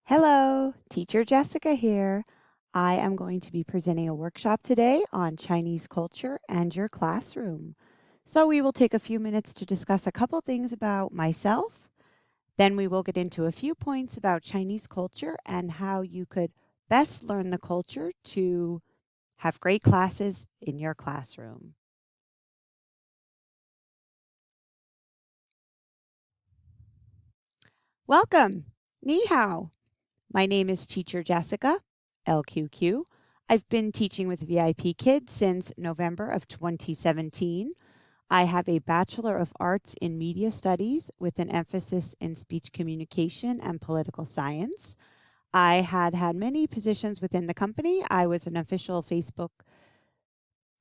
Hello, Teacher Jessica here. I am going to be presenting a workshop today on Chinese culture and your classroom. So we will take a few minutes to discuss a couple things about myself. Then we will get into a few points about Chinese culture and how you could best learn the culture to have great classes in your classroom. Welcome. Ni hao. My name is Teacher Jessica LQQ. I've been teaching with VIP Kids since November of 2017. I have a Bachelor of Arts in Media Studies with an emphasis in speech communication and political science. I had many positions within the company. I was an official Facebook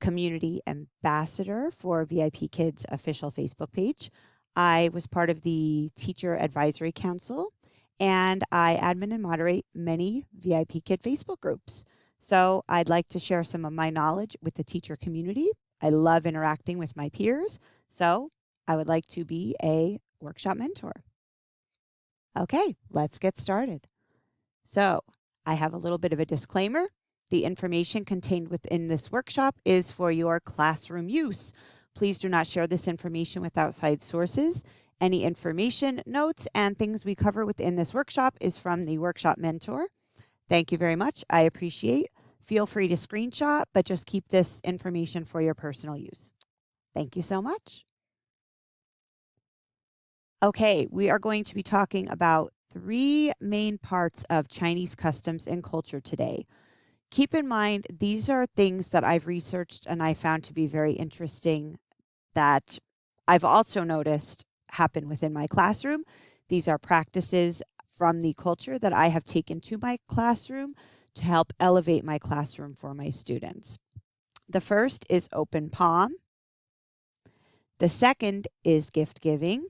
community ambassador for VIP Kids' official Facebook page. I was part of the Teacher Advisory Council, and I admin and moderate many VIP Kid Facebook groups. So I'd like to share some of my knowledge with the teacher community. I love interacting with my peers, so I would like to be a workshop mentor. Okay, let's get started. So I have a little bit of a disclaimer. The information contained within this workshop is for your classroom use. Please do not share this information with outside sources. Any information, notes, and things we cover within this workshop is from the workshop mentor. Thank you very much. I appreciate. Feel free to screenshot, but just keep this information for your personal use. Thank you so much. Okay, we are going to be talking about 3 main parts of Chinese customs and culture today. Keep in mind, these are things that I've researched and I found to be very interesting that I've also noticed happen within my classroom. These are practices from the culture that I have taken to my classroom to help elevate my classroom for my students. The first is open palm. The second is gift giving.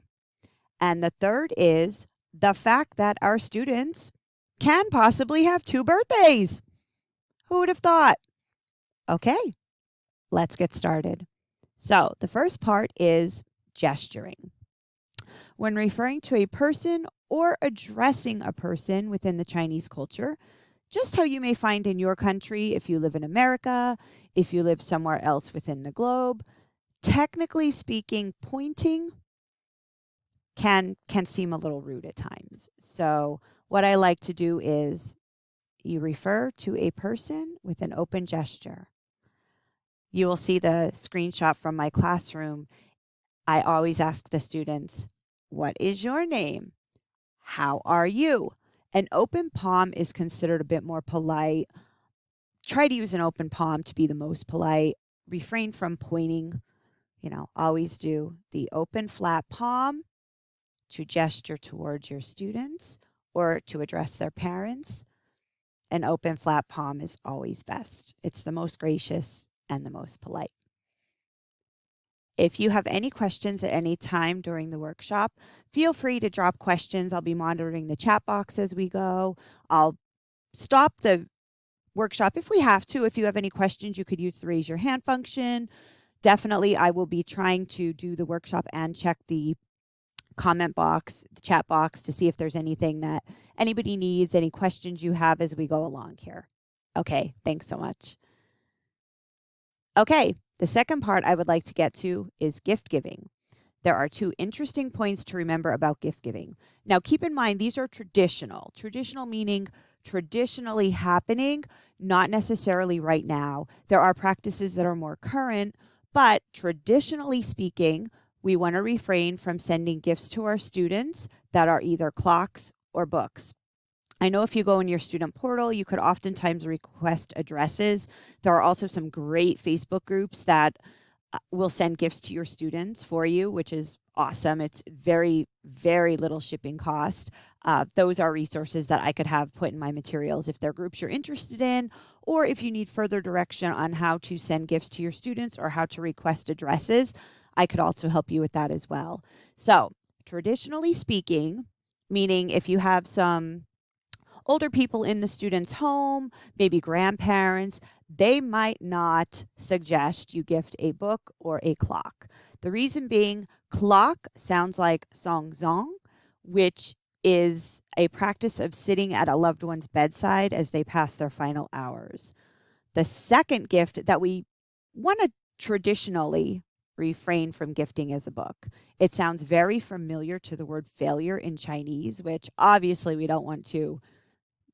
And the third is the fact that our students can possibly have 2 birthdays. Who would have thought? Okay, let's get started. So the first part is gesturing. When referring to a person or addressing a person within the Chinese culture, just how you may find in your country if you live in America, if you live somewhere else within the globe, technically speaking, pointing can seem a little rude at times. So what I like to do is you refer to a person with an open gesture. You will see the screenshot from my classroom. I always ask the students, what is your name? How are you? An open palm is considered a bit more polite. Try to use an open palm to be the most polite. Refrain from pointing. Always do the open flat palm to gesture towards your students or to address their parents. An open flat palm is always best. It's the most gracious and the most polite. If you have any questions at any time during the workshop, feel free to drop questions. I'll be monitoring the chat box as we go. I'll stop the workshop if we have to. If you have any questions, you could use the raise your hand function. Definitely, I will be trying to do the workshop and check the comment box, the chat box, to see if there's anything that anybody needs, any questions you have as we go along here. Okay, thanks so much. Okay, the second part I would like to get to is gift giving. There are 2 interesting points to remember about gift giving. Now, keep in mind, these are traditional. Traditional meaning traditionally happening, not necessarily right now. There are practices that are more current, but traditionally speaking, we want to refrain from sending gifts to our students that are either clocks or books. I know if you go in your student portal, you could oftentimes request addresses. There are also some great Facebook groups that will send gifts to your students for you, which is awesome. It's very, very little shipping cost. Those are resources that I could have put in my materials if they're groups you're interested in, or if you need further direction on how to send gifts to your students or how to request addresses, I could also help you with that as well. So traditionally speaking, meaning if you have some older people in the student's home, maybe grandparents, they might not suggest you gift a book or a clock. The reason being, clock sounds like song zong, which is a practice of sitting at a loved one's bedside as they pass their final hours. The second gift that we want to traditionally refrain from gifting is a book. It sounds very familiar to the word failure in Chinese, which obviously we don't want to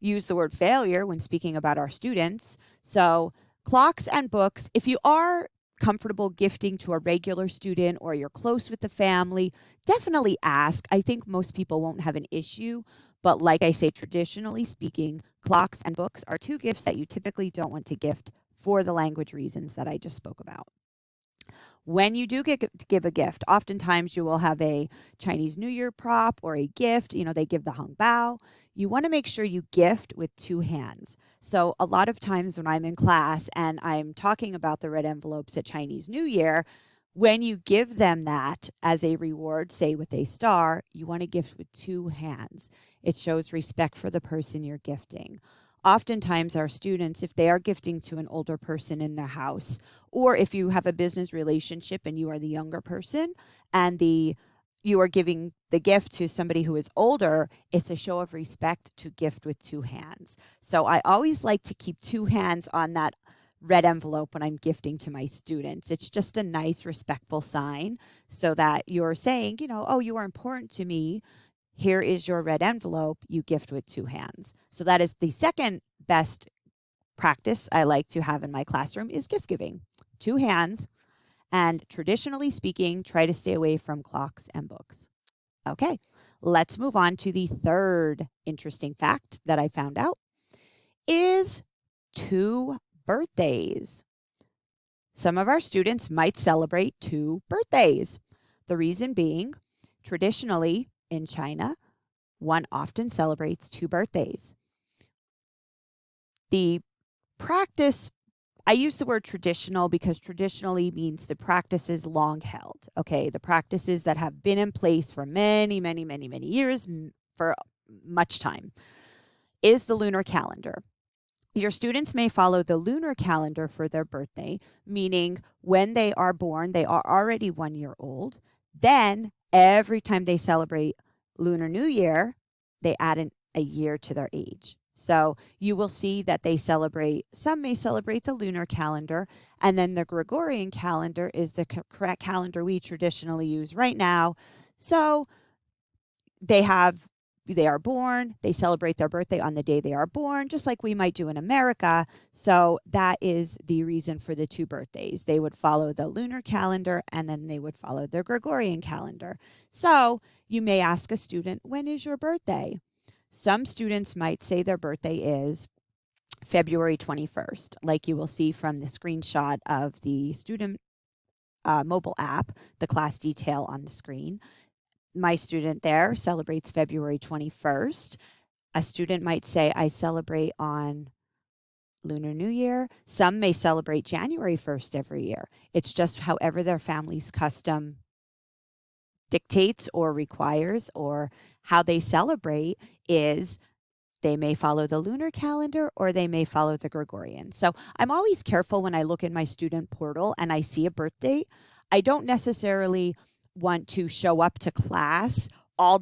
use the word failure when speaking about our students. So, clocks and books, if you are comfortable gifting to a regular student or you're close with the family, definitely ask. I think most people won't have an issue. But like I say, traditionally speaking, clocks and books are two gifts that you typically don't want to gift for the language reasons that I just spoke about. When you do give a gift, oftentimes you will have a Chinese New Year prop or a gift. They give the hung bao. You want to make sure you gift with two hands. So a lot of times when I'm in class and I'm talking about the red envelopes at Chinese New Year, when you give them that as a reward, say with a star, you want to gift with two hands. It shows respect for the person you're gifting. Oftentimes, our students, if they are gifting to an older person in their house, or if you have a business relationship and you are the younger person and you are giving the gift to somebody who is older, it's a show of respect to gift with two hands. So I always like to keep two hands on that red envelope when I'm gifting to my students. It's just a nice, respectful sign so that you're saying, oh, you are important to me. Here is your red envelope. You gift with two hands. So that is the second best practice I like to have in my classroom is gift giving. Two hands. And traditionally speaking, try to stay away from clocks and books. Okay, let's move on to the third interesting fact that I found out is two birthdays. Some of our students might celebrate two birthdays. The reason being, traditionally in China, one often celebrates two birthdays. The practice, I use the word traditional because traditionally means the practice is long held. Okay, the practices that have been in place for many, many, many, many years, for much time, is the lunar calendar. Your students may follow the lunar calendar for their birthday, meaning when they are born, they are already 1 year old. Then every time they celebrate Lunar New Year, they add a year to their age. So you will see that some may celebrate the lunar calendar, and then the Gregorian calendar is the correct calendar we traditionally use right now. So they are born, they celebrate their birthday on the day they are born, just like we might do in America. So that is the reason for the two birthdays. They would follow the lunar calendar and then they would follow the Gregorian calendar. So you may ask a student, when is your birthday? Some students might say their birthday is February 21st, like you will see from the screenshot of the student mobile app, the class detail on the screen. My student there celebrates February 21st. A student might say, I celebrate on Lunar New Year. Some may celebrate January 1st every year. It's just however their family's custom dictates or requires, or how they celebrate is they may follow the lunar calendar or they may follow the Gregorian. So I'm always careful when I look in my student portal and I see a birth date. I don't necessarily want to show up to class all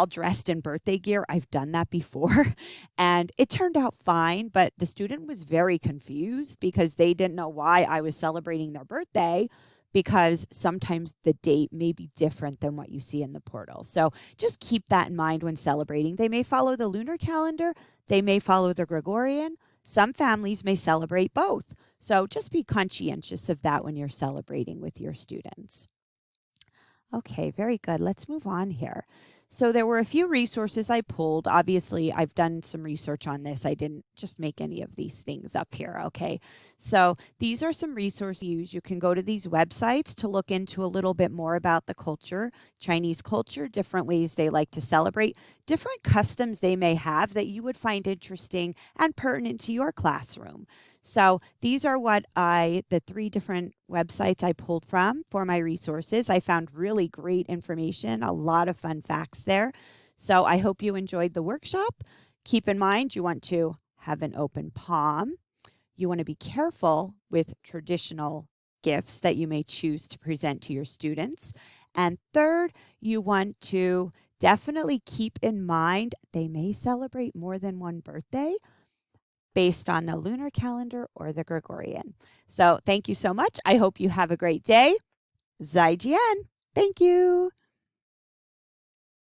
dressed in birthday gear. I've done that before and it turned out fine, but the student was very confused because they didn't know why I was celebrating their birthday, because sometimes the date may be different than what you see in the portal. So just keep that in mind when celebrating. They may follow the lunar calendar, they may follow the Gregorian. Some families may celebrate both. So just be conscientious of that when you're celebrating with your students. Okay, very good. Let's move on here. So there were a few resources I pulled. Obviously, I've done some research on this. I didn't just make any of these things up here, okay? So these are some resources you use. You can go to these websites to look into a little bit more about the culture, Chinese culture, different ways they like to celebrate, different customs they may have that you would find interesting and pertinent to your classroom. So these are the three different websites I pulled from for my resources. I found really great information, a lot of fun facts there. So I hope you enjoyed the workshop. Keep in mind, you want to have an open palm. You want to be careful with traditional gifts that you may choose to present to your students. And third, you want to definitely keep in mind they may celebrate more than one birthday based on the lunar calendar or the Gregorian. So thank you so much. I hope you have a great day. Zaijian. Thank you.